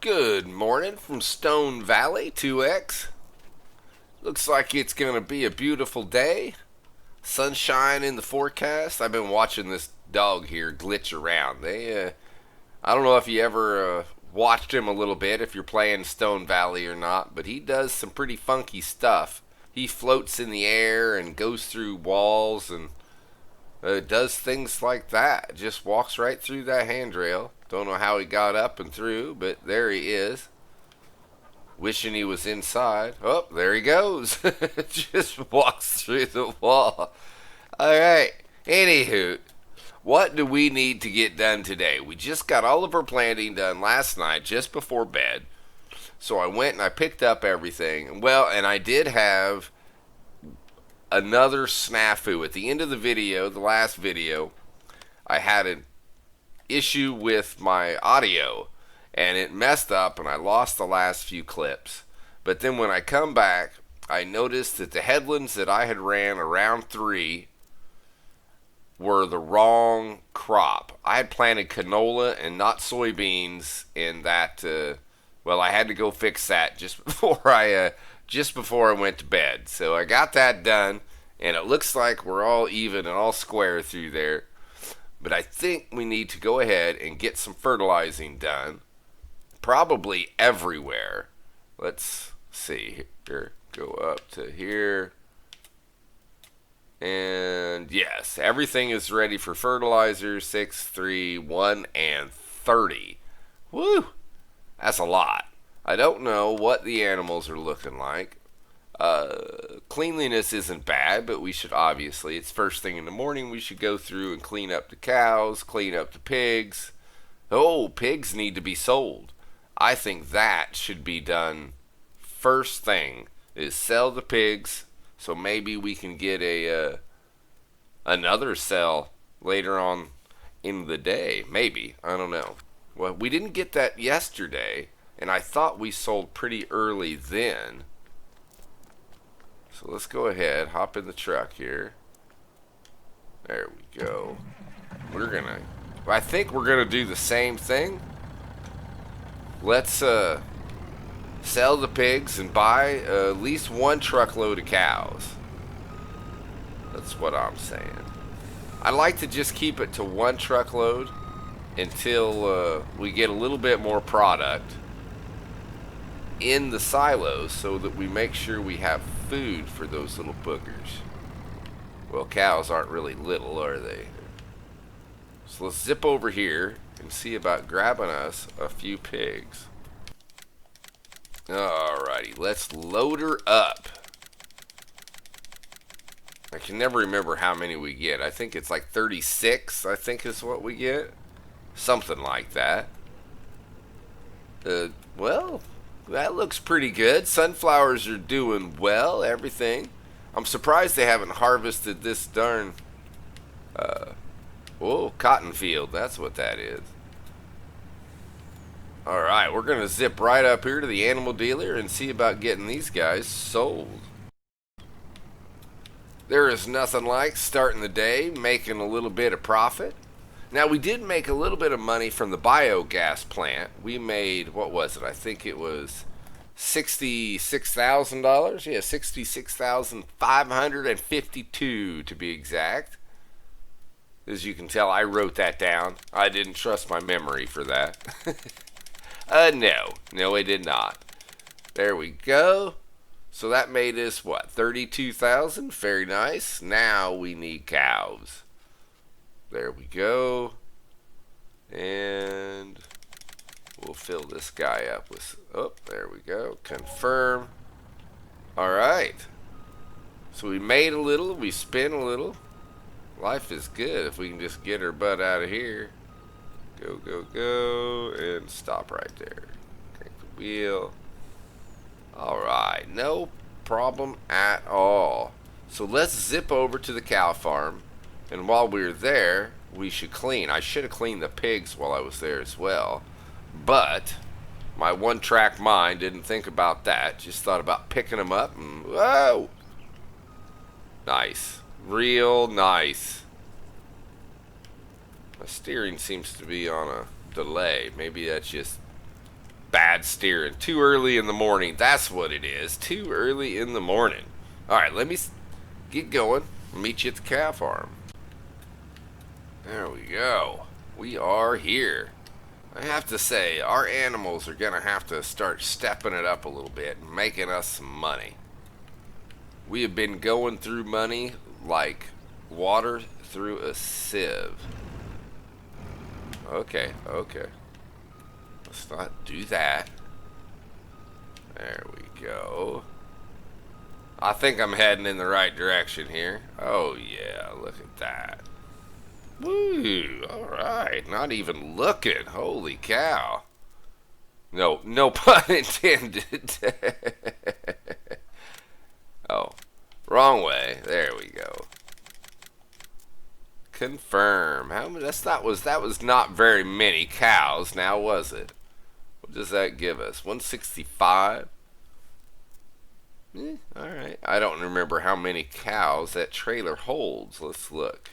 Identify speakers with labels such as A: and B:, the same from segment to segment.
A: Good morning from Stone Valley, 2X. Looks like it's going to be a beautiful day. Sunshine in the forecast. I've been watching this dog here glitch around. I don't know if you ever watched him a little bit, if you're playing Stone Valley or not, but he does some pretty funky stuff. He floats in the air and goes through walls and does things like that. Just walks right through that handrail. Don't know how he got up and through, but there he is. Wishing he was inside. Oh, there he goes. Just walks through the wall. Alright. Anywho, what do we need to get done today? We just got all of our planting done last night, just before bed. So I went and I picked up everything. Well, and I did have another snafu. At the end of the video, the last video, I had an issue with my audio. And it messed up and I lost the last few clips. But then when I come back, I noticed that the headlands that I had ran around 3 were the wrong crop. I had planted canola and not soybeans in that. Well, I had to go fix that just before I went to bed. So I got that done, and it looks like we're all even and all square through there. But I think we need to go ahead and get some fertilizing done. Probably everywhere. Let's see here. Go up to here. And yes, everything is ready for fertilizer. 6, 3, 1, and 30. Woo! That's a lot. I don't know what the animals are looking like. Cleanliness isn't bad, but we should obviously, it's first thing in the morning, we should go through and clean up the cows, clean up the pigs. Oh, pigs need to be sold. I think that should be done first thing, is sell the pigs, so maybe we can get another sell later on in the day. Maybe. I don't know. Well, we didn't get that yesterday, and I thought we sold pretty early then. So let's go ahead, hop in the truck here. There we go. I think we're gonna do the same thing. Let's sell the pigs and buy at least 1 truckload of cows. That's what I'm saying. I like to just keep it to 1 truckload until we get a little bit more product in the silos so that we make sure we have food for those little boogers. Well, cows aren't really little, are they? So let's zip over here and see about grabbing us a few pigs. Alrighty, let's load her up. I can never remember how many we get. I think it's like 36, I think is what we get. Something like that. Well, that looks pretty good. Sunflowers are doing well, everything. I'm surprised they haven't harvested this darn cotton field. That's what that is. Alright, we're going to zip right up here to the animal dealer and see about getting these guys sold. There is nothing like starting the day making a little bit of profit. Now, we did make a little bit of money from the biogas plant. We made, what was it? I think it was $66,000. Yeah, $66,552 to be exact. As you can tell, I wrote that down. I didn't trust my memory for that. No, I did not. There we go. So that made us, what, 32,000? Very nice. Now we need cows. There we go. And we'll fill this guy up with, oh, there we go. Confirm. All right. So we made a little, we spent a little. Life is good if we can just get our butt out of here. Go, go, go, and stop right there. Crank the wheel. Alright, no problem at all. So let's zip over to the cow farm, and while we're there, we should clean. I should have cleaned the pigs while I was there as well, but my one-track mind didn't think about that. Just thought about picking them up, and whoa! Nice. Real nice. My steering seems to be on a delay. Maybe that's just bad steering. Too early in the morning. That's what it is. Too early in the morning. Alright, let me get going. I'll meet you at the cow farm. There we go. We are here. I have to say, our animals are going to have to start stepping it up a little bit and making us some money. We have been going through money like water through a sieve. Okay. Let's not do that. There we go. I think I'm heading in the right direction here. Oh yeah, look at that. Woo, alright. Not even looking. Holy cow. No pun intended. Oh, wrong way. There we go. Confirm. How many? That was not very many cows, now was it? What does that give us? 165? Alright. I don't remember how many cows that trailer holds. Let's look.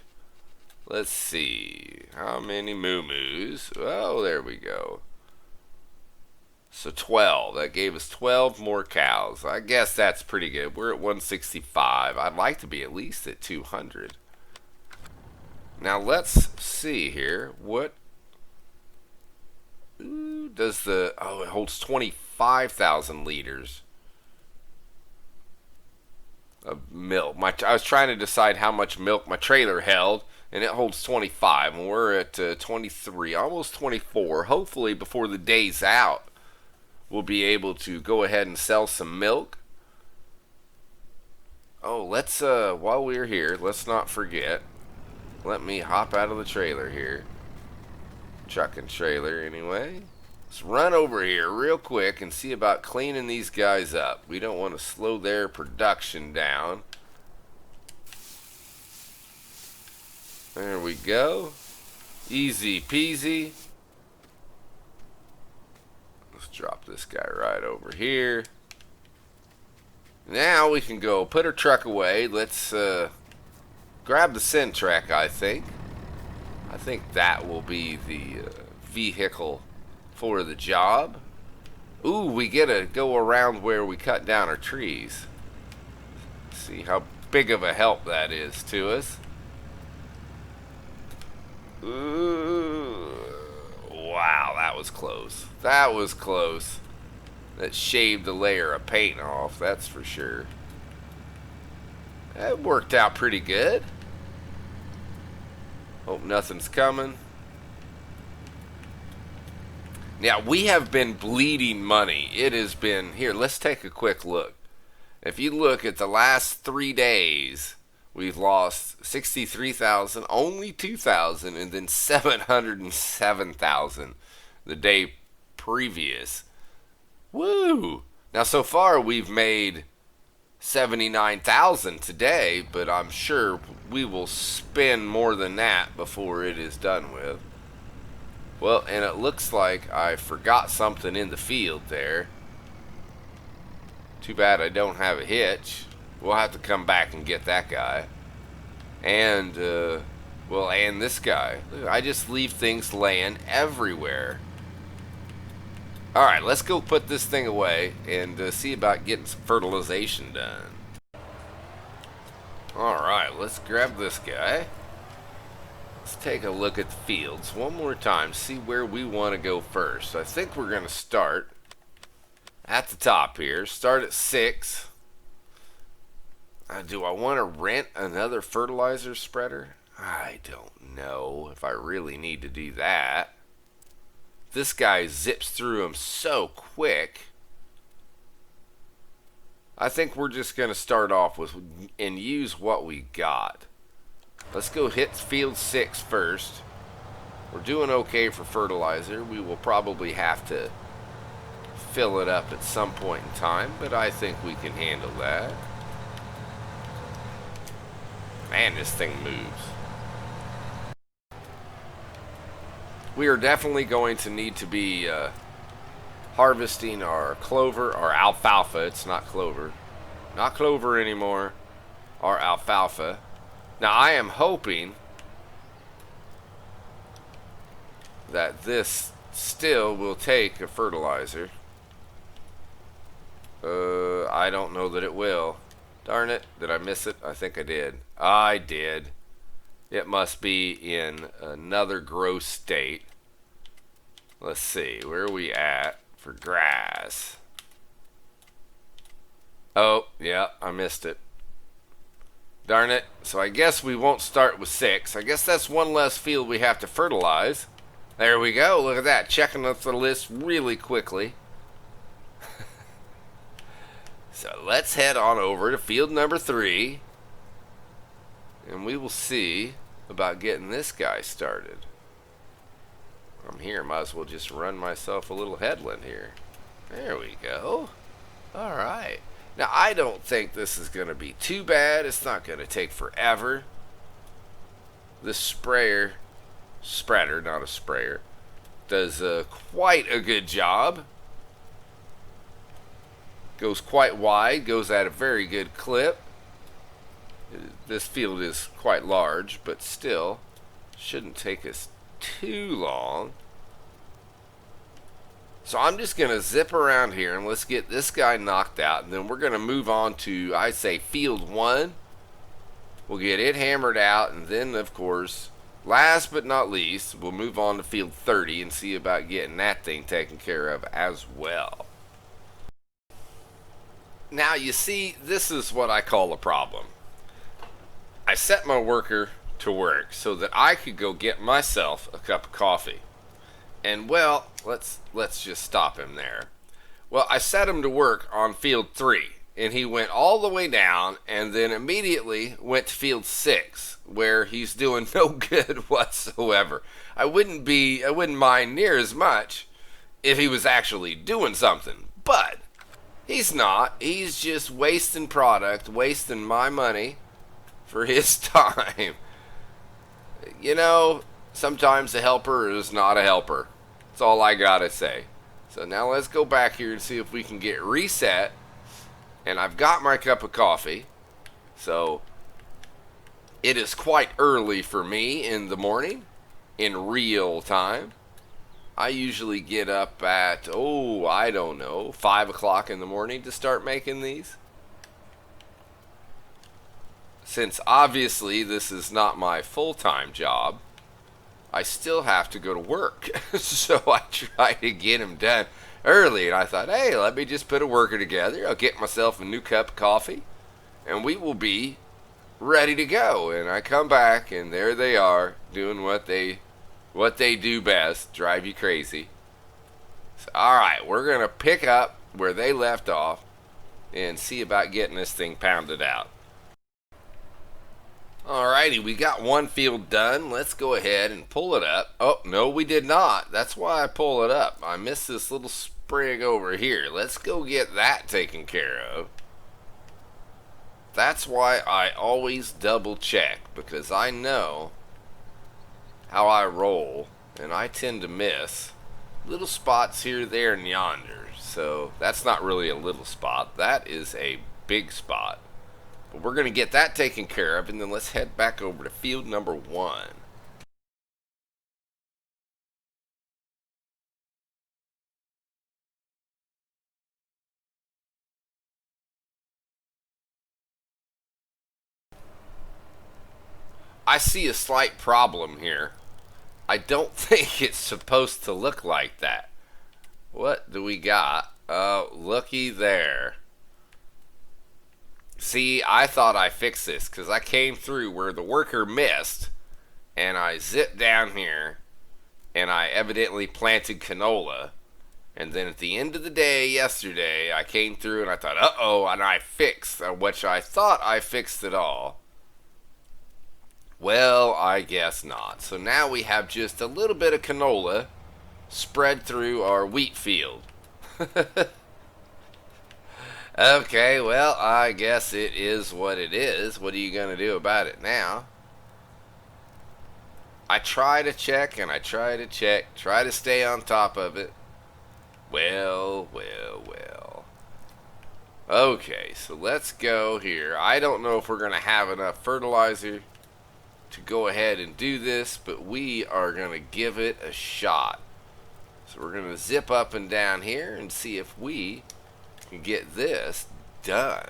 A: Let's see. How many moo-moos? Oh, there we go. So 12. That gave us 12 more cows. I guess that's pretty good. We're at 165. I'd like to be at least at 200. Now let's see here. What does the... Oh, it holds 25,000 liters of milk. I was trying to decide how much milk my trailer held, and it holds 25, and we're at 23, almost 24. Hopefully before the day's out, we'll be able to go ahead and sell some milk. Oh, let's, while we're here, let's not forget, let me hop out of the trailer here. Truck and trailer, anyway. Let's run over here real quick and see about cleaning these guys up. We don't want to slow their production down. There we go. Easy peasy. Let's drop this guy right over here. Now we can go put our truck away. Let's grab the Centrac, I think. I think that will be the vehicle for the job. Ooh, we get to go around where we cut down our trees. See how big of a help that is to us. Ooh, wow, that was close. That was close. That shaved a layer of paint off, that's for sure. That worked out pretty good. Hope nothing's coming. Now, we have been bleeding money. It has been... Here, let's take a quick look. If you look at the last 3 days... We've lost 63,000, only 2,000, and then 707,000 the day previous. Woo! Now, so far, we've made 79,000 today, but I'm sure we will spend more than that before it is done with. Well, and it looks like I forgot something in the field there. Too bad I don't have a hitch. We'll have to come back and get that guy. And, well, and this guy. I just leave things laying everywhere. Alright, let's go put this thing away and see about getting some fertilization done. Alright, let's grab this guy. Let's take a look at the fields one more time, see where we want to go first. I think we're going to start at the top here. Start at 6. Do I want to rent another fertilizer spreader? I don't know if I really need to do that. This guy zips through them so quick. I think we're just going to start off with and use what we got. Let's go hit field 6 first. We're doing okay for fertilizer. We will probably have to fill it up at some point in time, but I think we can handle that. Man, this thing moves. We are definitely going to need to be harvesting our clover, our alfalfa. It's not clover. Not clover anymore. Our alfalfa. Now, I am hoping that this still will take a fertilizer. I don't know that it will. Darn it, did I miss it? I think I did. I did. It must be in another gross state. Let's see, where are we at for grass? Oh, yeah, I missed it. Darn it. So I guess we won't start with 6. I guess that's one less field we have to fertilize. There we go. Look at that. Checking off the list really quickly. So let's head on over to field number 3. And we will see about getting this guy started. I'm here. Might as well just run myself a little headland here. There we go. Alright. Now, I don't think this is going to be too bad. It's not going to take forever. This spreader, not a sprayer, does quite a good job. Goes quite wide, goes at a very good clip. This field is quite large, but still shouldn't take us too long. So I'm just going to zip around here and let's get this guy knocked out. And then we're going to move on to, I'd say, field 1. We'll get it hammered out. And then, of course, last but not least, we'll move on to field 30 and see about getting that thing taken care of as well. Now, you see, this is what I call a problem. I set my worker to work so that I could go get myself a cup of coffee. And, well, let's just stop him there. Well, I set him to work on field 3, and he went all the way down and then immediately went to field 6, where he's doing no good whatsoever. I wouldn't mind near as much if he was actually doing something, but he's not. He's just wasting product, wasting my money for his time. You know, sometimes a helper is not a helper. That's all I gotta say. So now let's go back here and see if we can get reset. And I've got my cup of coffee. So it is quite early for me in the morning, in real time. I usually get up at, I don't know, 5 o'clock in the morning to start making these. Since obviously this is not my full-time job, I still have to go to work. So I try to get them done early. And I thought, hey, let me just put a worker together. I'll get myself a new cup of coffee. And we will be ready to go. And I come back, and there they are, doing what they do best, drive you crazy. So, alright, we're going to pick up where they left off and see about getting this thing pounded out. Alrighty, we got one field done. Let's go ahead and pull it up. Oh, no, we did not. That's why I pull it up. I missed this little sprig over here. Let's go get that taken care of. That's why I always double check, because I know how I roll, and I tend to miss little spots here, there, and yonder. So that's not really a little spot. That is a big spot. But we're going to get that taken care of, and then let's head back over to field number 1. I see a slight problem here. I don't think it's supposed to look like that. What do we got? Looky there. See, I thought I fixed this because I came through where the worker missed, and I zipped down here, and I evidently planted canola. And then at the end of the day yesterday, I came through and I thought, uh-oh, and I fixed, which I thought I fixed it all. Well, I guess not. So now we have just a little bit of canola spread through our wheat field. Okay, well, I guess it is what it is. What are you going to do about it now? I try to check and I try to check, try to stay on top of it. Well. Okay, so let's go here. I don't know if we're going to have enough fertilizer to go ahead and do this, but we are going to give it a shot. So we're going to zip up and down here and see if we can get this done.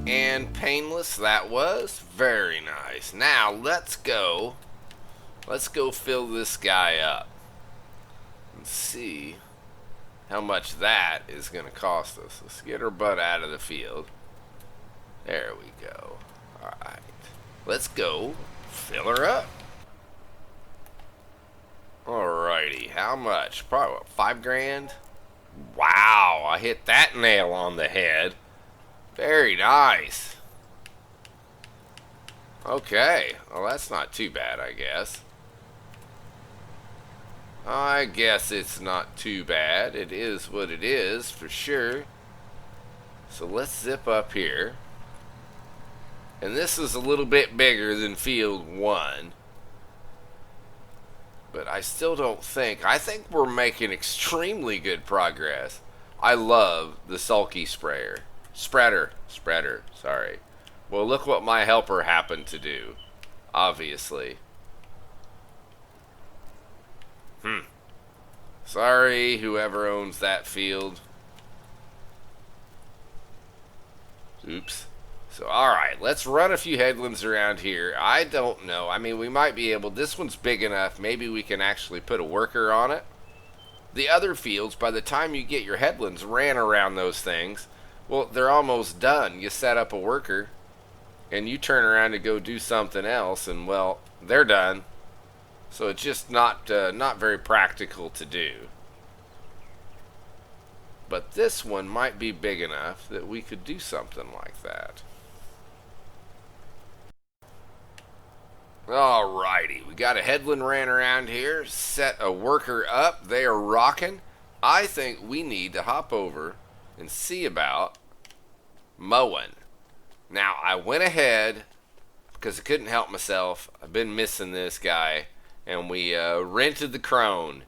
A: And painless that was. Very nice. Now let's go fill this guy up and see how much that is going to cost us. Let's get her butt out of the field. There we go. Alright, let's go fill her up. Alrighty, how much? Probably what, 5 grand? Wow, I hit that nail on the head. Very nice. Okay, well that's not too bad, I guess. I guess it's not too bad. It is what it is, for sure. So let's zip up here. And this is a little bit bigger than field 1. But I still don't think... I think we're making extremely good progress. I love the sulky sprayer. Spreader, sorry. Well, look what my helper happened to do. Obviously. Sorry, whoever owns that field. Oops. So, alright, let's run a few headlands around here. I don't know. I mean, we might be able... This one's big enough. Maybe we can actually put a worker on it. The other fields, by the time you get your headlands ran around those things... Well, they're almost done. You set up a worker, and you turn around to go do something else, and, well, they're done. So it's just not very practical to do. But this one might be big enough that we could do something like that. Alrighty, we got a headland ran around here, set a worker up. They are rocking. I think we need to hop over and see about mowing. Now, I went ahead because I couldn't help myself. I've been missing this guy, and we rented the crone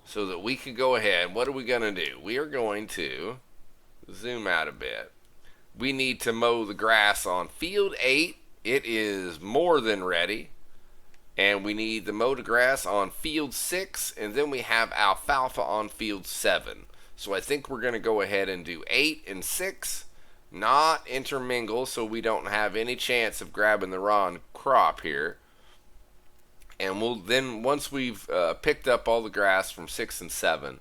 A: so that we could go ahead. What are we going to do? We are going to zoom out a bit. We need to mow the grass on field 8. It is more than ready. And we need to mow the grass on field 6, and then we have alfalfa on field 7. So I think we're going to go ahead and do 8 and 6, not intermingle, so we don't have any chance of grabbing the wrong crop here. And we'll then, once we've picked up all the grass from 6 and 7,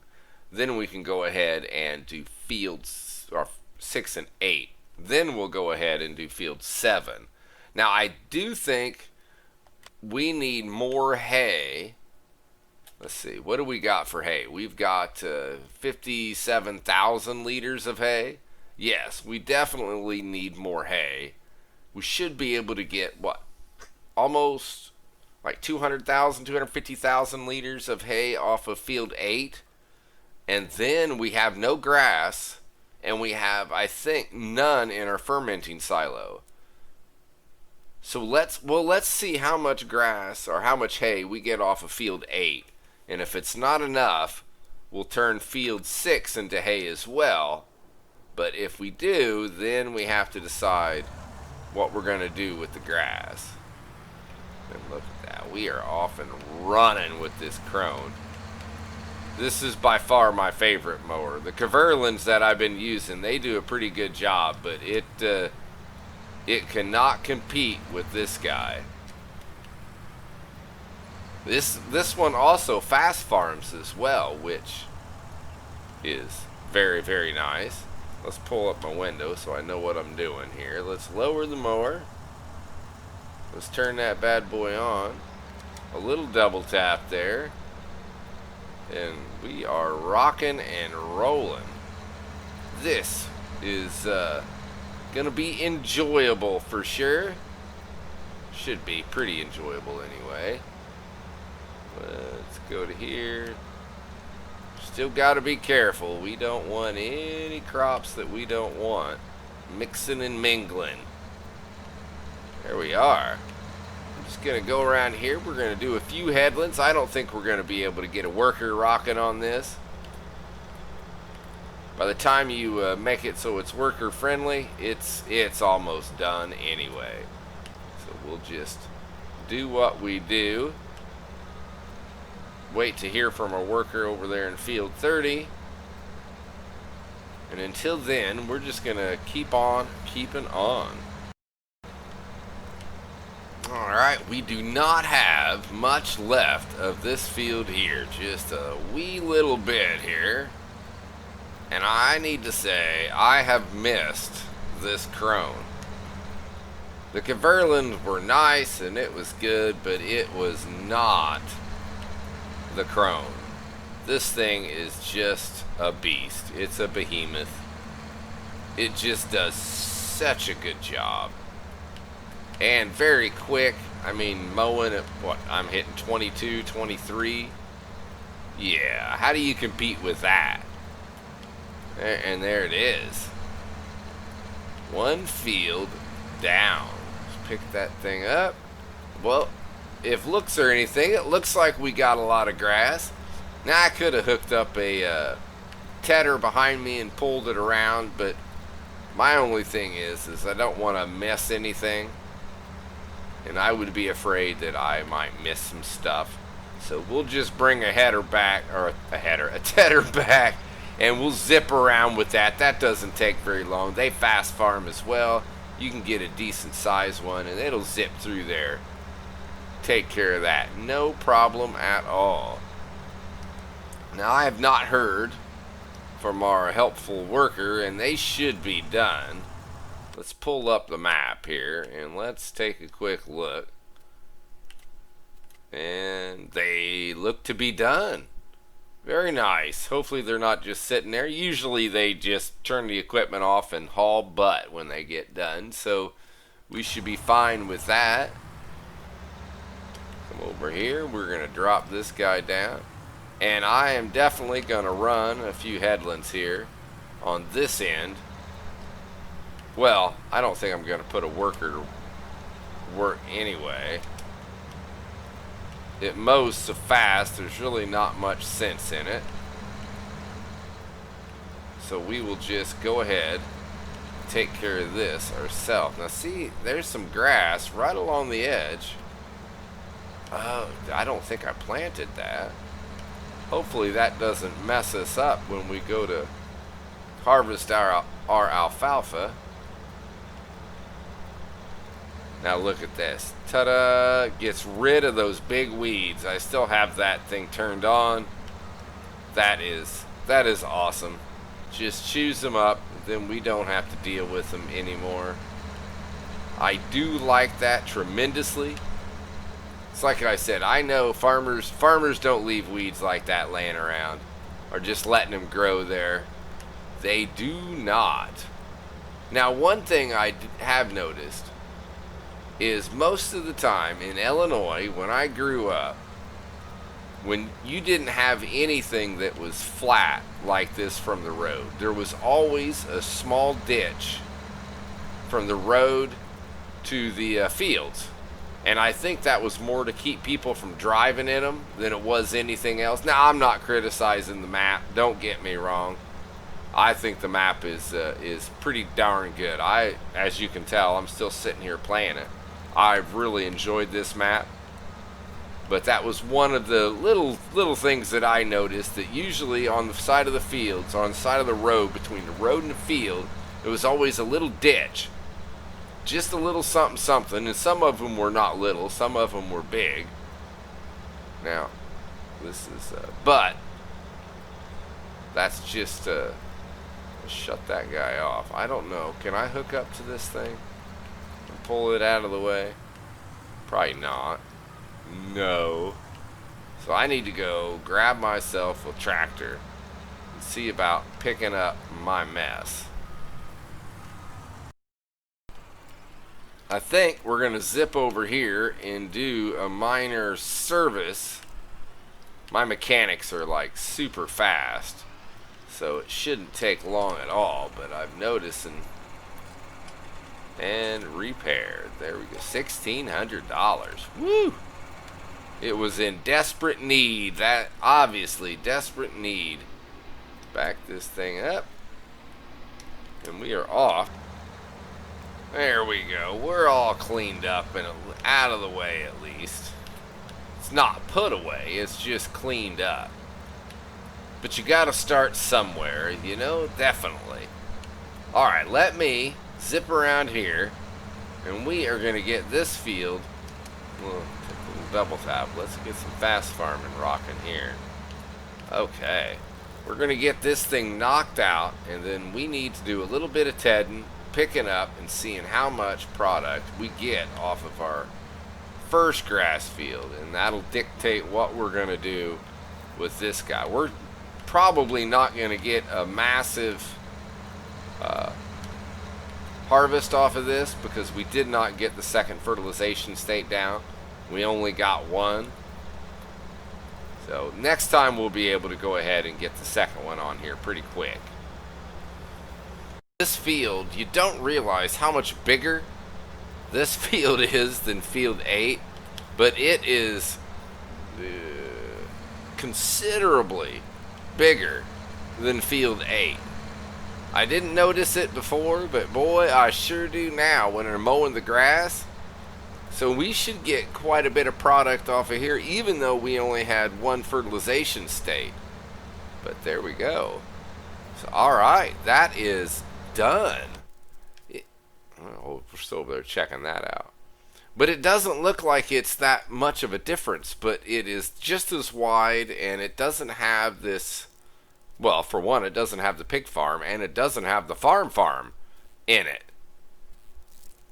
A: then we can go ahead and do fields or 6 and 8. Then we'll go ahead and do field 7. Now I do think we need more hay. Let's see, what do we got for hay? We've got 57,000 liters of hay. Yes, we definitely need more hay. We should be able to get, what, almost like 200,000, 250,000 liters of hay off of field 8. And then we have no grass, and we have, I think, none in our fermenting silo. So let's see how much grass or how much hay we get off of field 8. And if it's not enough, we'll turn field 6 into hay as well. But if we do, then we have to decide what we're going to do with the grass. And look at that. We are off and running with this crone. This is by far my favorite mower. The Kverlins that I've been using, they do a pretty good job, but it cannot compete with this guy. This one also fast farms as well, which is very, very nice. Let's pull up my window so I know what I'm doing here. Let's lower the mower. Let's turn that bad boy on. A little double tap there. And we are rocking and rolling. This is gonna be enjoyable for sure. Should be pretty enjoyable anyway. Let's go to here. Still gotta be careful. We don't want any crops that we don't want mixing and mingling. There we are. I'm just gonna go around here. We're gonna do a few headlands. I don't think we're gonna be able to get a worker rocking on this. By the time you make it so it's worker friendly, it's almost done anyway. So we'll just do what we do. Wait to hear from our worker over there in field 30. And until then, we're just going to keep on keeping on. Alright, we do not have much left of this field here. Just a wee little bit here. And I need to say, I have missed this crone. The Kverlins were nice and it was good, but it was not the crone. This thing is just a beast. It's a behemoth. It just does such a good job. And very quick. I mean, mowing at what? I'm hitting 22, 23. Yeah, how do you compete with that? And there it is. One field down. Let's pick that thing up. Well, if looks are anything, it looks like we got a lot of grass. Now I could have hooked up a tedder behind me and pulled it around, but my only thing is I don't want to miss anything, and I would be afraid that I might miss some stuff. So we'll just bring a tedder back, and we'll zip around with that. That doesn't take very long. They fast farm as well. You can get a decent size one, and it'll zip through there. Take care of that. No problem at all. Now, I have not heard from our helpful worker, and they should be done. Let's pull up the map here, and let's take a quick look. And they look to be done. Very nice. Hopefully they're not just sitting there. Usually they just turn the equipment off and haul butt when they get done. So we should be fine with that. Come over here. We're going to drop this guy down. And I am definitely going to run a few headlands here on this end. Well, I don't think I'm going to put a worker to work anyway. It mows so fast, there's really not much sense in it. So we will just go ahead and take care of this ourselves. Now see, there's some grass right along the edge. I don't think I planted that. Hopefully that doesn't mess us up when we go to harvest our alfalfa. Now look at this. Ta-da! Gets rid of those big weeds. I still have that thing turned on. That is awesome. Just chews them up, then we don't have to deal with them anymore. I do like that tremendously. It's like I said, I know farmers don't leave weeds like that laying around or just letting them grow there. They do not. Now, one thing I have noticed is most of the time in Illinois, when I grew up, when you didn't have anything that was flat like this from the road, there was always a small ditch from the road to the fields. And I think that was more to keep people from driving in them than it was anything else. Now, I'm not criticizing the map. Don't get me wrong. I think the map is pretty darn good. As you can tell, I'm still sitting here playing it. I've really enjoyed this map. But that was one of the little things that I noticed, that usually on the side of the fields, on the side of the road, between the road and the field, it was always a little ditch. Just a little something something, and some of them were not little, some of them were big. Now, this is, but that's just, shut that guy off. I don't know. Can I hook up to this thing and pull it out of the way? Probably not. No. So I need to go grab myself a tractor and see about picking up my mess. I think we're going to zip over here and do a minor service. My mechanics are like super fast, so it shouldn't take long at all, but I'm noticing. And repaired. There we go. $1,600. Woo! It was in desperate need. That obviously desperate need. Back this thing up. And we are off. There we go. We're all cleaned up and out of the way at least. It's not put away. It's just cleaned up. But you gotta start somewhere, you know? Definitely. Alright, let me zip around here. And we are gonna get this field. We'll take a little double tap. Let's get some fast farming rocking here. Okay. We're gonna get this thing knocked out, and then we need to do a little bit of tedding, picking up, and seeing how much product we get off of our first grass field, and that'll dictate what we're gonna do with this guy. We're probably not gonna get a massive harvest off of this because we did not get the second fertilization state down. We only got one. So next time we'll be able to go ahead and get the second one on here pretty quick. This field, you don't realize how much bigger this field is than field 8, but it is considerably bigger than field 8. I didn't notice it before, but boy, I sure do now when they're mowing the grass. So we should get quite a bit of product off of here, even though we only had one fertilization state. But there we go. So, alright, that is done. We're still over there checking that out. But it doesn't look like it's that much of a difference, but it is just as wide, and it doesn't have this, well, for one, it doesn't have the pig farm, and it doesn't have the farm in it.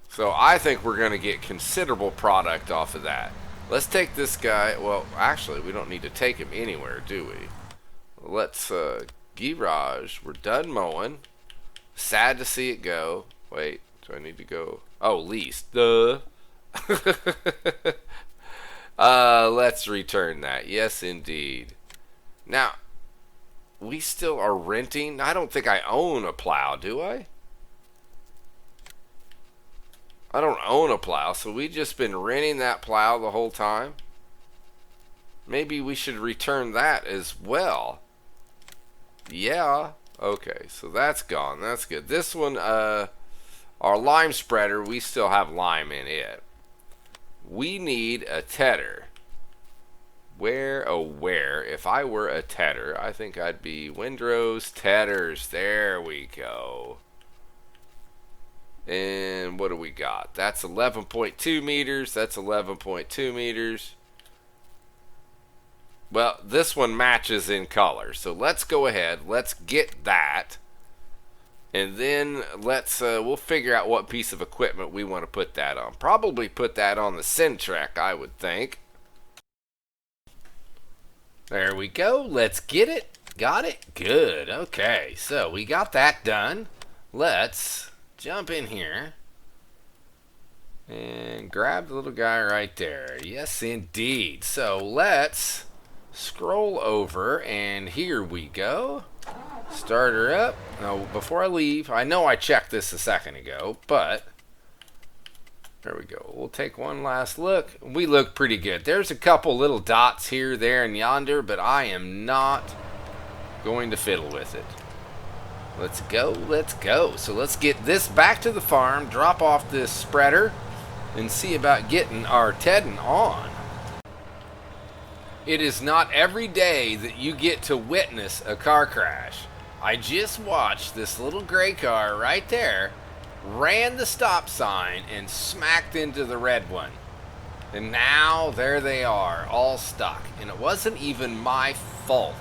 A: So I think we're going to get considerable product off of that. Let's take this guy. Well, actually, we don't need to take him anywhere, do we? Let's, garage. We're done mowing. Sad to see it go. Wait, do I need to go? Oh, lease. Duh. Let's return that. Yes, indeed. Now, we still are renting. I don't think I own a plow, do I? I don't own a plow, so we've just been renting that plow the whole time. Maybe we should return that as well. Yeah. Okay, so that's gone. That's good. This one, our lime spreader, we still have lime in it. We need a tedder. Where, oh where, if I were a tedder, I think I'd be Windrow's Tedders. There we go. And what do we got? That's 11.2 meters. That's 11.2 meters. Well, this one matches in color. So let's go ahead. Let's get that. And then let's, we'll figure out what piece of equipment we want to put that on. Probably put that on the Syntrack, I would think. There we go. Let's get it. Got it? Good. Okay. So we got that done. Let's jump in here and grab the little guy right there. Yes, indeed. So let's scroll over, and here we go. Start her up. Now, before I leave, I know I checked this a second ago, but there we go. We'll take one last look. We look pretty good. There's a couple little dots here, there, and yonder, but I am not going to fiddle with it. Let's go, let's go. So let's get this back to the farm, drop off this spreader, and see about getting our tedding on. It is not every day that you get to witness a car crash. I just watched this little gray car right there ran the stop sign and smacked into the red one. And now there they are, all stuck. And it wasn't even my fault.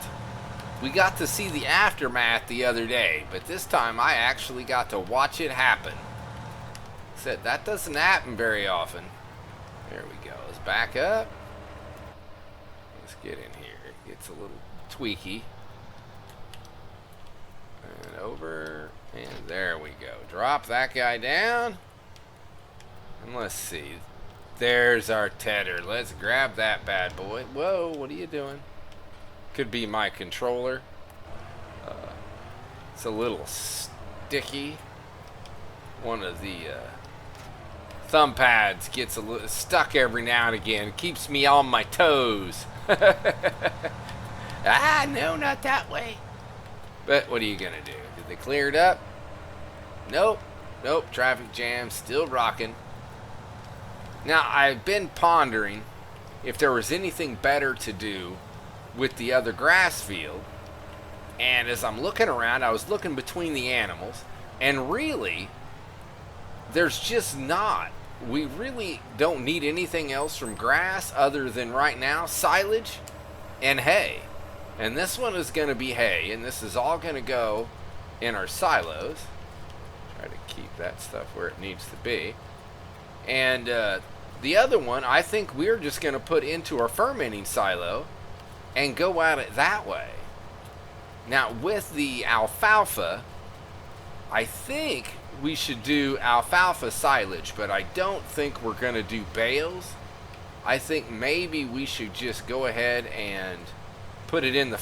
A: We got to see the aftermath the other day, but this time I actually got to watch it happen. Said that doesn't happen very often. There we go. Let's back up. Let's get in here. It gets a little tweaky. And over. And there we go. Drop that guy down. And let's see. There's our tedder. Let's grab that bad boy. Whoa, what are you doing? Could be my controller. It's a little sticky. One of the thumb pads gets a little stuck every now and again. Keeps me on my toes. Ah, no, not that way. But what are you gonna do? Did they clear it up? Nope. Nope. Traffic jam still rocking. Now, I've been pondering if there was anything better to do with the other grass field. And as I'm looking around, I was looking between the animals. And really, there's just not. We really don't need anything else from grass other than right now silage and hay. And this one is going to be hay. And this is all going to go in our silos. Try to keep that stuff where it needs to be. And the other one, I think we're just going to put into our fermenting silo and go at it that way. Now, with the alfalfa, I think we should do alfalfa silage, but I don't think we're going to do bales. I think maybe we should just go ahead and put it in the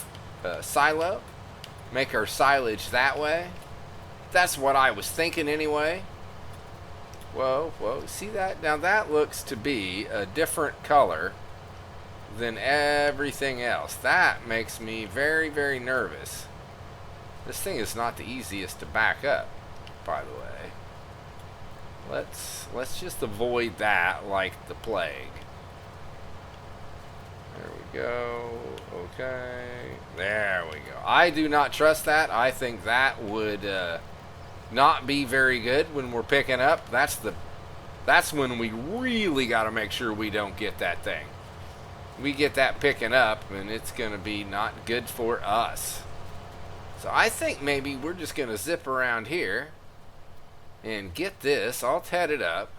A: silo, make our silage that way. That's what I was thinking anyway. Whoa, whoa, see that? Now that looks to be a different color than everything else. That makes me very, very nervous. This thing is not the easiest to back up, by the way. Let's just avoid that like the plague. There we go. Okay. There we go. I do not trust that. I think that would not be very good when we're picking up. That's when we really got to make sure we don't get that thing. We get that picking up, and it's going to be not good for us. So I think maybe we're just going to zip around here and get this all tedded up.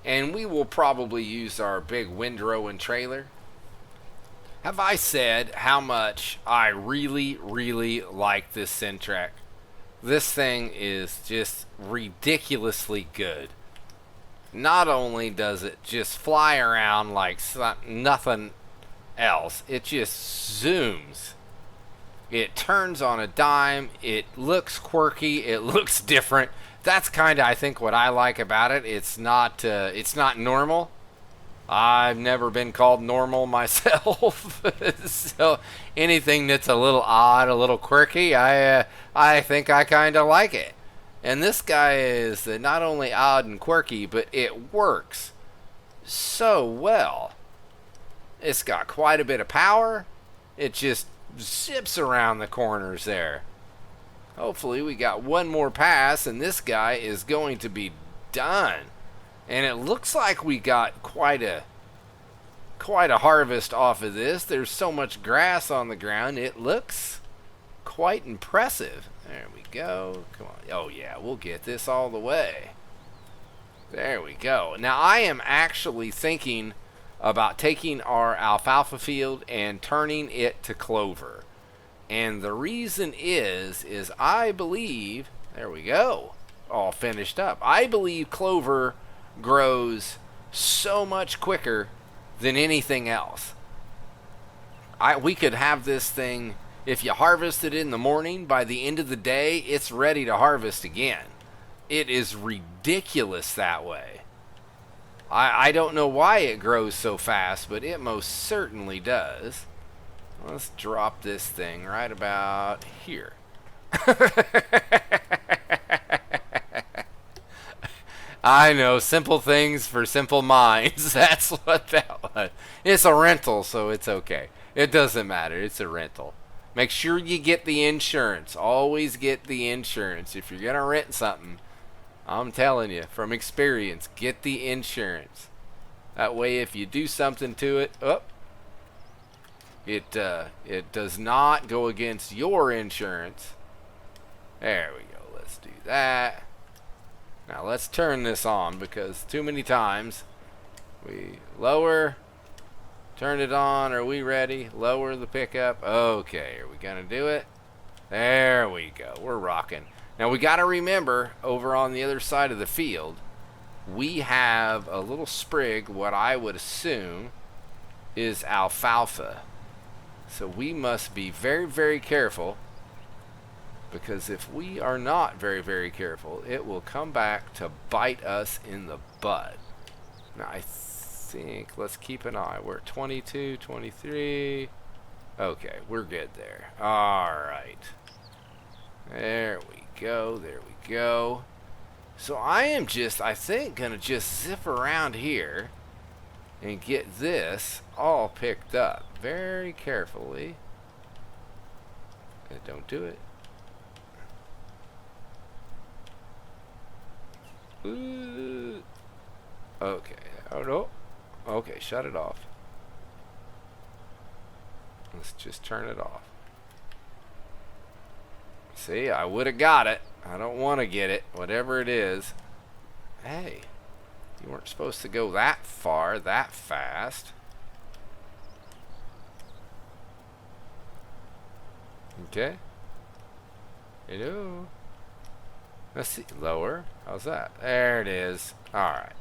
A: And we will probably use our big windrow and trailer. Have I said how much I really, really like this Centrec? This thing is just ridiculously good. Not only does it just fly around like nothing else, it just zooms. It turns on a dime. It looks quirky. It looks different. That's kind of, I think, what I like about it. It's not normal. I've never been called normal myself. So anything that's a little odd, a little quirky, I think I kind of like it. And this guy is not only odd and quirky, but it works so well. It's got quite a bit of power. It just zips around the corners there. Hopefully we got one more pass and this guy is going to be done. And it looks like we got quite a harvest off of this. There's so much grass on the ground. It looks quite impressive. There we go. Come on. Oh, yeah, we'll get this all the way. There we go. Now, I am actually thinking about taking our alfalfa field and turning it to clover. And the reason is I believe, there we go, all finished up. I believe clover grows so much quicker than anything else. We could have this thing, if you harvest it in the morning, by the end of the day, it's ready to harvest again. It is ridiculous that way. I don't know why it grows so fast, but it most certainly does. Let's drop this thing right about here. I know, simple things for simple minds. That's what that
B: It's a rental, so it's okay. It doesn't matter. It's a rental. Make sure you get the insurance. Always get the insurance. If you're going to rent something, I'm telling you from experience, get the insurance. That way, if you do something to it, it does not go against your insurance. There we go. Let's do that. Now let's turn this on because too many times we lower, turn it on. Are we ready? Lower the pickup. Okay, are we gonna do it? There we go. We're rocking. Now we gotta remember, over on the other side of the field, we have a little sprig, what I would assume is alfalfa. So we must be very, very careful, because if we are not very, very careful, it will come back to bite us in the butt. Now I think, let's keep an eye. We're at 22, 23. Okay, we're good there. Alright. There we go, there we go. So I am just, I think, going to just zip around here and get this all picked up very carefully. Don't do it. Ooh. Okay. Oh no. Okay, shut it off. Let's just turn it off. See, I would have got it. I don't want to get it, whatever it is. Hey, you weren't supposed to go that far, that fast. Okay. Hello. Let's see. Lower. How's that? There it is. Alright.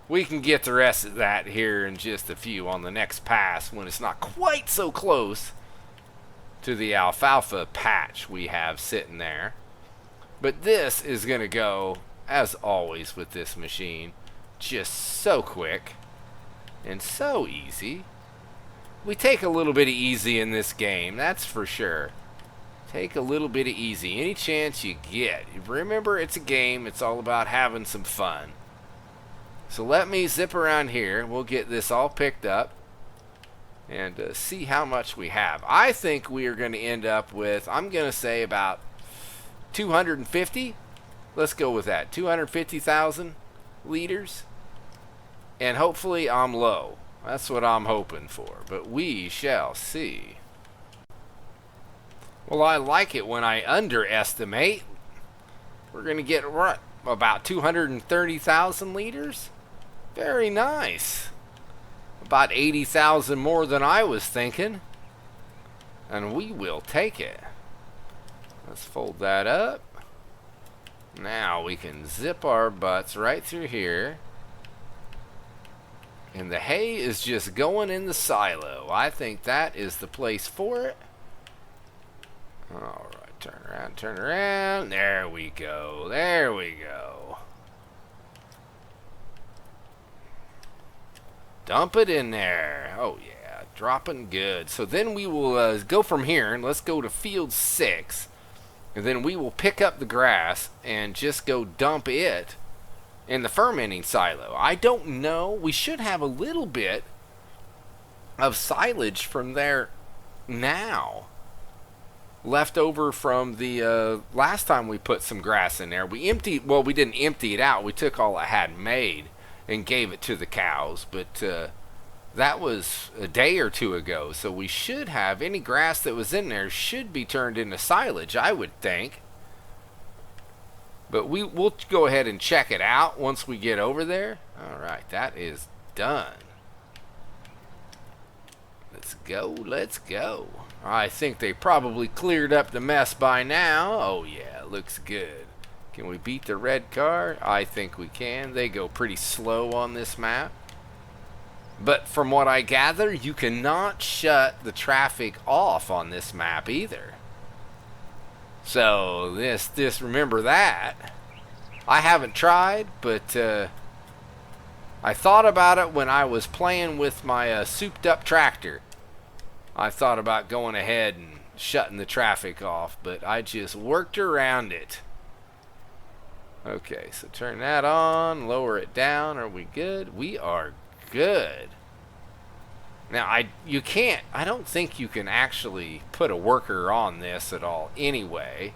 B: We can get the rest of that here in just a few on the next pass when it's not quite so close to the alfalfa patch we have sitting there. But this is going to go, as always with this machine, just so quick and so easy. We take a little bit of easy in this game, that's for sure. Take a little bit of easy, any chance you get. Remember, it's a game, it's all about having some fun. So let me zip around here, we'll get this all picked up and see how much we have. I think we are going to end up with, I'm going to say about 250. Let's go with that. 250,000 liters. And hopefully I'm low. That's what I'm hoping for. But we shall see. Well, I like it when I underestimate. We're going to get what, about 230,000 liters? Very nice. About 80,000 more than I was thinking. And we will take it. Let's fold that up. Now we can zip our butts right through here. And the hay is just going in the silo. I think that is the place for it. Alright, turn around, turn around. There we go. There we go. Dump it in there. Oh yeah, dropping good. So then we will go from here and let's go to field 6. And then we will pick up the grass and just go dump it in the fermenting silo. I don't know. We should have a little bit of silage from there now. Left over from the last time we put some grass in there. We emptied, well, we didn't empty it out. We took all I had made and gave it to the cows. But that was a day or two ago. So we should have, any grass that was in there should be turned into silage, I would think. But we'll go ahead and check it out once we get over there. Alright, that is done. Let's go, let's go. I think they probably cleared up the mess by now. Oh yeah, looks good. Can we beat the red car? I think we can. They go pretty slow on this map. But from what I gather, you cannot shut the traffic off on this map either. So this remember that. I haven't tried, but I thought about it when I was playing with my souped up tractor. I thought about going ahead and shutting the traffic off, but I just worked around it. Okay, so turn that on, lower it down. Are we good? We are good. Now, I don't think you can actually put a worker on this at all anyway.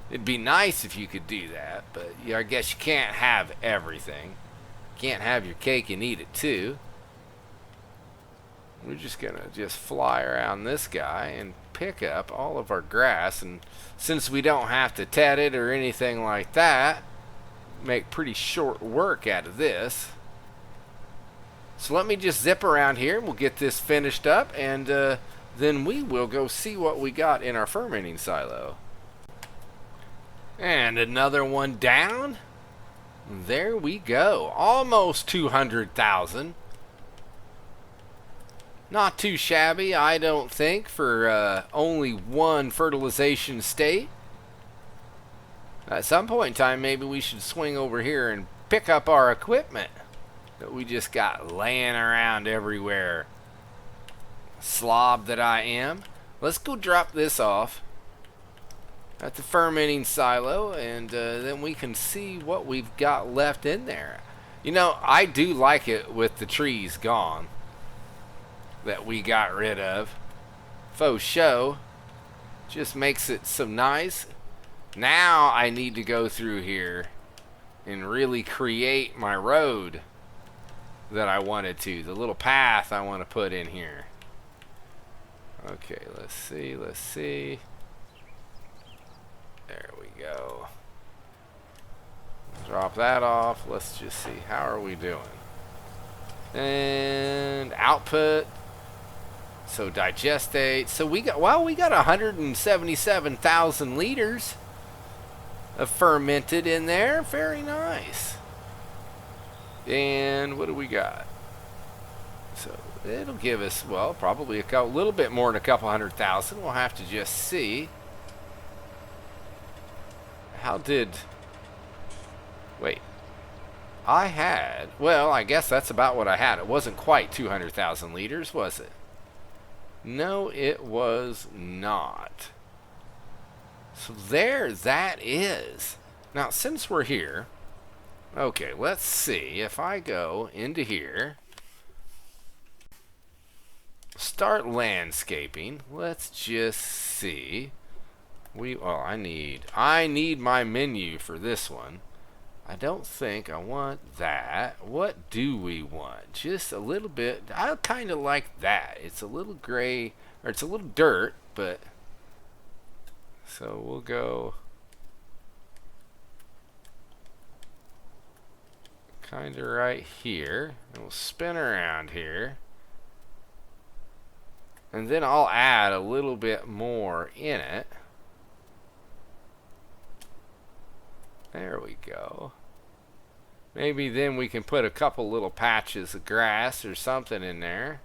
B: It'd be nice if you could do that, but I guess you can't have everything. You can't have your cake and eat it too. We're just gonna fly around this guy and pick up all of our grass, and since we don't have to tet it or anything like that, make pretty short work out of this. So let me just zip around here and we'll get this finished up, and then we will go see what we got in our fermenting silo. And another one down. There we go. Almost 200,000. Not too shabby, I don't think, for only one fertilization state. At some point in time, maybe we should swing over here and pick up our equipment that we just got laying around everywhere. Slob that I am. Let's go drop this off at the fermenting silo, and then we can see what we've got left in there. You know, I do like it with the trees gone that we got rid of. Faux show. Just makes it so nice. Now I need to go through here and really create my road that I wanted to. The little path I want to put in here. Okay, let's see. There we go. Drop that off. Let's just see. How are we doing? And output. So digestate. So we got 177,000 liters of fermented in there. Very nice. And what do we got? So it'll give us, well, probably a little bit more than a couple 100,000. We'll have to just see. Wait. Well, I guess that's about what I had. It wasn't quite 200,000 liters, was it? No, it was not. So there that is. Now, since we're here, okay, let's see if I go into here, start landscaping. Let's just see. I need my menu for this one. I don't think I want that. What do we want? Just a little bit. I kind of like that. It's a little gray, or it's a little dirt, but so we'll go kind of right here, and we'll spin around here, and then I'll add a little bit more in it. There we go. Maybe then we can put a couple little patches of grass or something in there.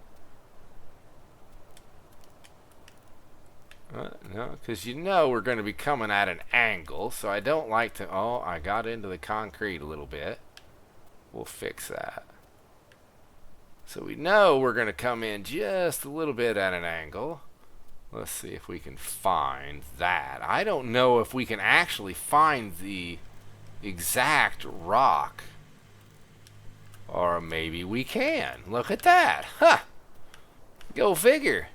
B: No, because we're going to be coming at an angle, so I don't like to... Oh, I got into the concrete a little bit. We'll fix that. So we know we're going to come in just a little bit at an angle. Let's see if we can find that. I don't know if we can actually find the exact rock. Or maybe we can. Look at that. Huh. Go figure.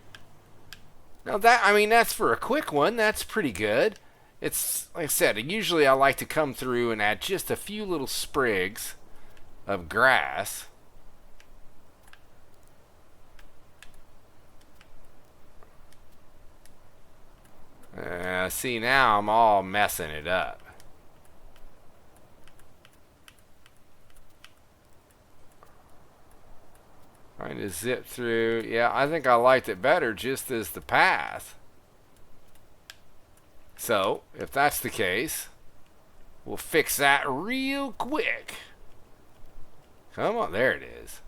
B: Now that's for a quick one. That's pretty good. It's, like I said, usually I like to come through and add just a few little sprigs of grass. See, now I'm all messing it up. Trying to zip through. Yeah, I think I liked it better just as the path. So, if that's the case, we'll fix that real quick. Come on, there it is.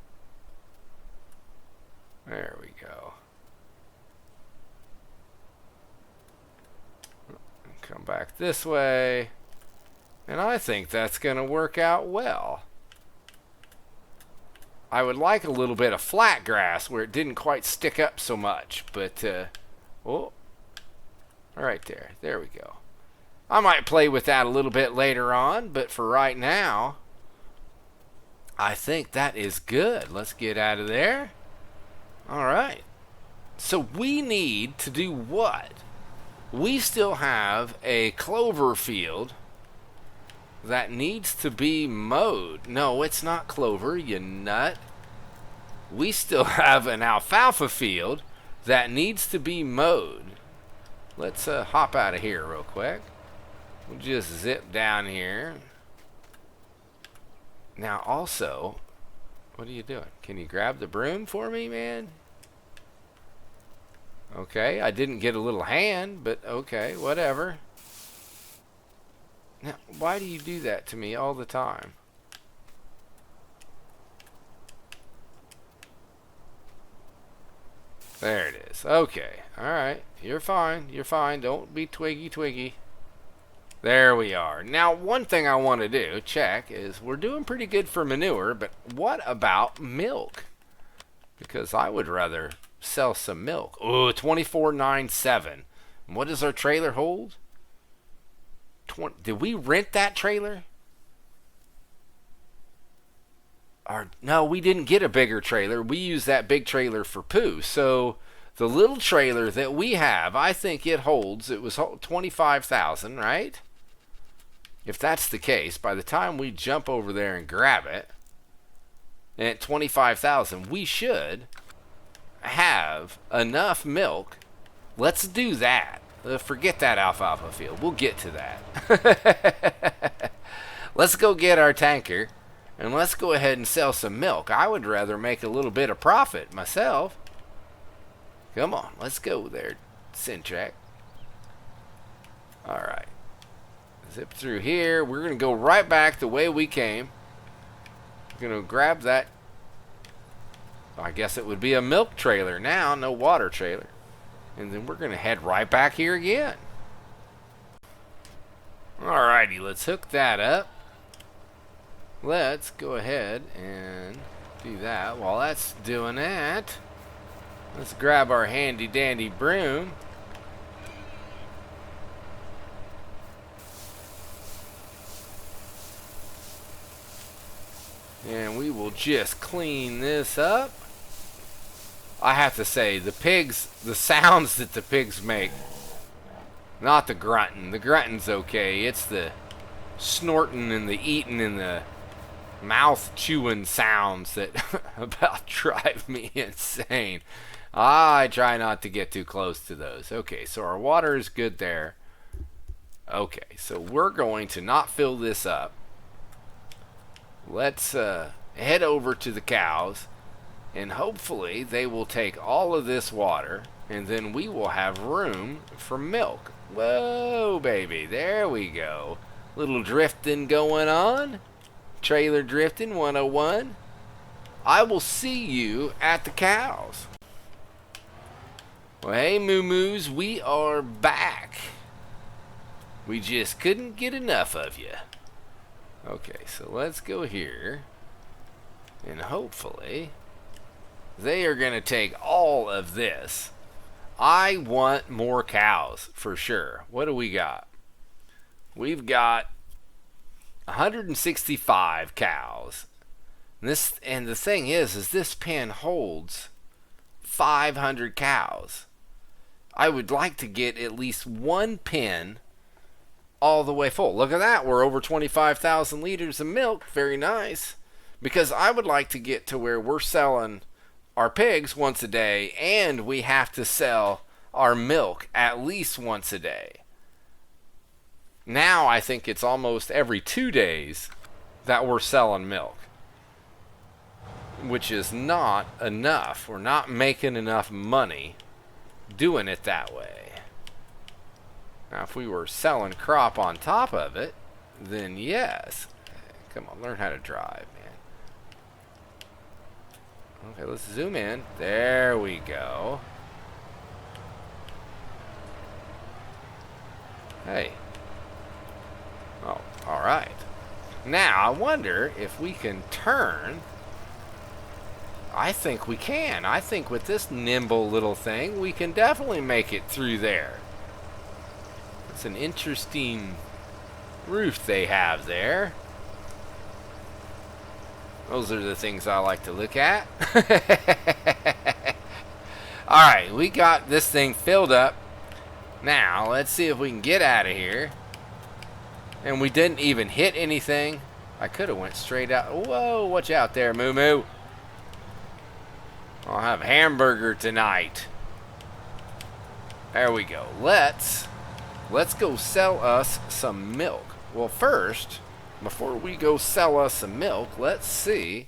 B: There we go. Come back this way. And I think that's going to work out well. I would like a little bit of flat grass where it didn't quite stick up so much, but oh, right there. There we go. I might play with that a little bit later on, but for right now, I think that is good. Let's get out of there. All right. So we need to do what? We still have a clover field that needs to be mowed. No, it's not clover, you nut. We still have an alfalfa field that needs to be mowed. Let's hop out of here real quick. We'll just zip down here. Now also, what are you doing? Can you grab the broom for me, man? Okay, I didn't get a little hand, but okay, whatever. Now, why do you do that to me all the time? There it is. Okay, alright. You're fine. You're fine. Don't be twiggy. There we are. Now, one thing I want to do, check, is we're doing pretty good for manure, but what about milk? Because I would rather sell some milk. Oh, 24.97. What does our trailer hold? Did we rent that trailer? No, we didn't get a bigger trailer. We used that big trailer for poo. So the little trailer that we have, I think it holds, it was 25,000, right? If that's the case, by the time we jump over there and grab it, and at 25,000, we should have enough milk. Let's do that. Forget that alfalfa field. We'll get to that. Let's go get our tanker, and let's go ahead and sell some milk. I would rather make a little bit of profit myself. Come on, let's go there, Sintrack. All right. Zip through here. We're going to go right back the way we came. We're going to grab that. I guess it would be a milk trailer now, no water trailer. And then we're going to head right back here again. Alrighty, let's hook that up. Let's go ahead and do that. While that's doing that, let's grab our handy dandy broom. And we will just clean this up. I have to say, the sounds that the pigs make, not the grunting. The grunting's okay. It's the snorting and the eating and the mouth chewing sounds that about drive me insane. I try not to get too close to those. Okay, so our water is good there. Okay, so we're going to not fill this up. Let's head over to the cows, and hopefully they will take all of this water, and then we will have room for milk. Whoa, baby, there we go. Little drifting going on. Trailer drifting 101. I will see you at the cows. Well, hey, moo-moos, we are back. We just couldn't get enough of you. Okay, so let's go here, and hopefully they are going to take all of this. I want more cows for sure. What do we got? We've got 165 cows. And the thing is this pen holds 500 cows. I would like to get at least one pen all the way full. Look at that. We're over 25,000 liters of milk. Very nice. Because I would like to get to where we're selling our pigs once a day, and we have to sell our milk at least once a day. Now I think it's almost every 2 days that we're selling milk, which is not enough. We're not making enough money doing it that way. Now, if we were selling crop on top of it, then yes. Come on, learn how to drive, man. Okay, let's zoom in. There we go. Hey. Oh, all right. Now, I wonder if we can turn. I think we can. I think with this nimble little thing, we can definitely make it through there. It's an interesting roof they have there. Those are the things I like to look at. Alright, we got this thing filled up. Now, let's see if we can get out of here. And we didn't even hit anything. I could have went straight out. Whoa, watch out there, Moo Moo. I'll have hamburger tonight. There we go. Let's go sell us some milk. Well, first, before we go sell us some milk, let's see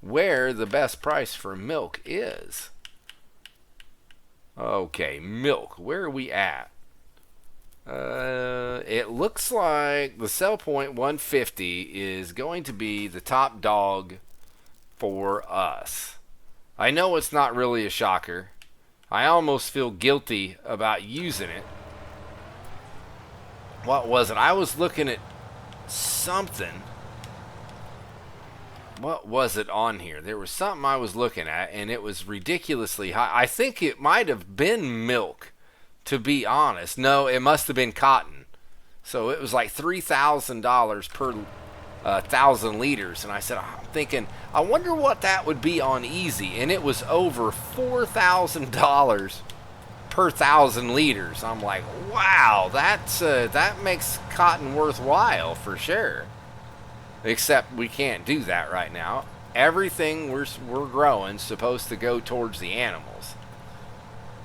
B: where the best price for milk is. Okay, milk. Where are we at? It looks like the sell point 150 is going to be the top dog for us. I know it's not really a shocker. I almost feel guilty about using it. What was it? I was looking at something. What was it on here? There was something I was looking at, and it was ridiculously high. I think it might have been milk, to be honest. No, it must have been cotton. So it was like $3,000 per 1,000 liters. And I said, I'm thinking, I wonder what that would be on easy. And it was over $4,000 per 1,000 liters. I'm like, wow, that makes cotton worthwhile for sure. Except we can't do that right now. Everything we're growing is supposed to go towards the animals.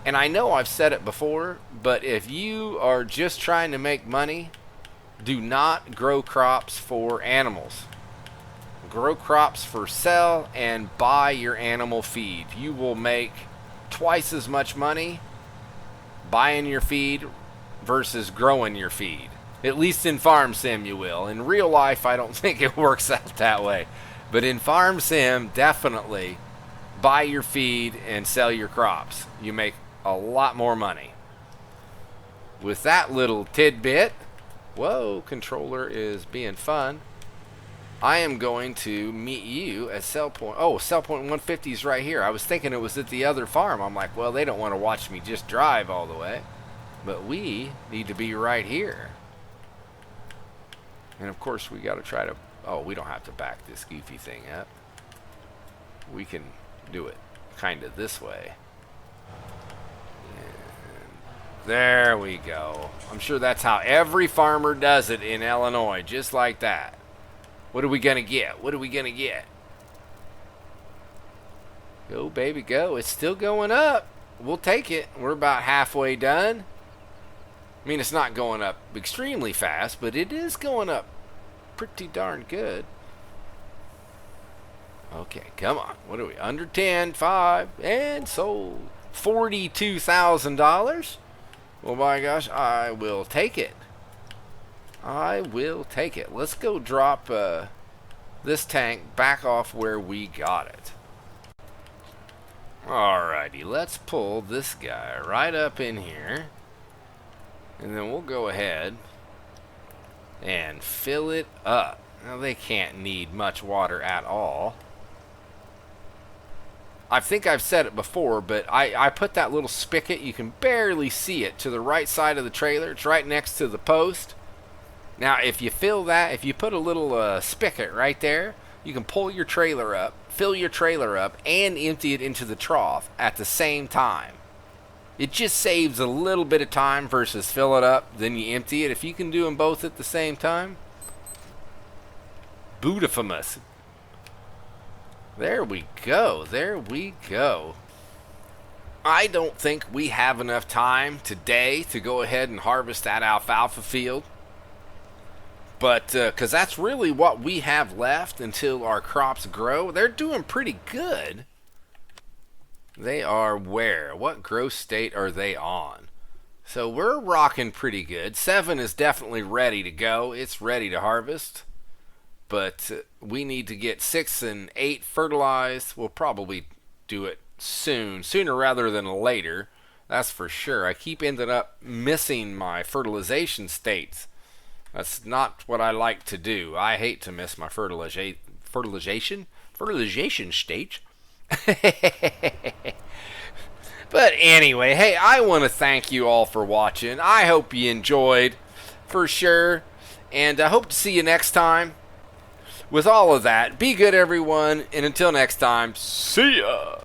B: And I know I've said it before, but if you are just trying to make money, do not grow crops for animals. Grow crops for sell and buy your animal feed. You will make twice as much money buying your feed versus growing your feed. At least in Farm Sim you will. In real life, I don't think it works out that way. But in Farm Sim, definitely buy your feed and sell your crops. You make a lot more money. With that little tidbit, whoa, controller is being fun. I am going to meet you at sell point. Oh, sell point 150 is right here. I was thinking it was at the other farm. I'm like, well, they don't want to watch me just drive all the way. But we need to be right here. And of course, we got to try to... Oh, we don't have to back this goofy thing up. We can do it kind of this way. And there we go. I'm sure that's how every farmer does it in Illinois, just like that. What are we going to get? What are we going to get? Go, baby, go. It's still going up. We'll take it. We're about halfway done. I mean, it's not going up extremely fast, but it is going up pretty darn good. Okay, come on. What are we? Under 10, 5, and sold. $42,000. Well, my gosh, I will take it. I will take it. Let's go drop this tank back off where we got it. Alrighty, let's pull this guy right up in here. And then we'll go ahead and fill it up. Now, they can't need much water at all. I think I've said it before, but I put that little spigot, you can barely see it, to the right side of the trailer. It's right next to the post. Now, if you fill that, if you put a little spigot right there, you can pull your trailer up, fill your trailer up, and empty it into the trough at the same time. It just saves a little bit of time versus fill it up, then you empty it. If you can do them both at the same time, beautifulness. There we go. There we go. I don't think we have enough time today to go ahead and harvest that alfalfa field. But, because that's really what we have left until our crops grow. They're doing pretty good. They are where? What growth state are they on? So we're rocking pretty good. 7 is definitely ready to go. It's ready to harvest. But we need to get 6 and 8 fertilized. We'll probably do it soon. Sooner rather than later. That's for sure. I keep ending up missing my fertilization states. That's not what I like to do. I hate to miss my fertilization stage. But anyway, hey, I want to thank you all for watching. I hope you enjoyed, for sure. And I hope to see you next time. With all of that, be good, everyone. And until next time, see ya!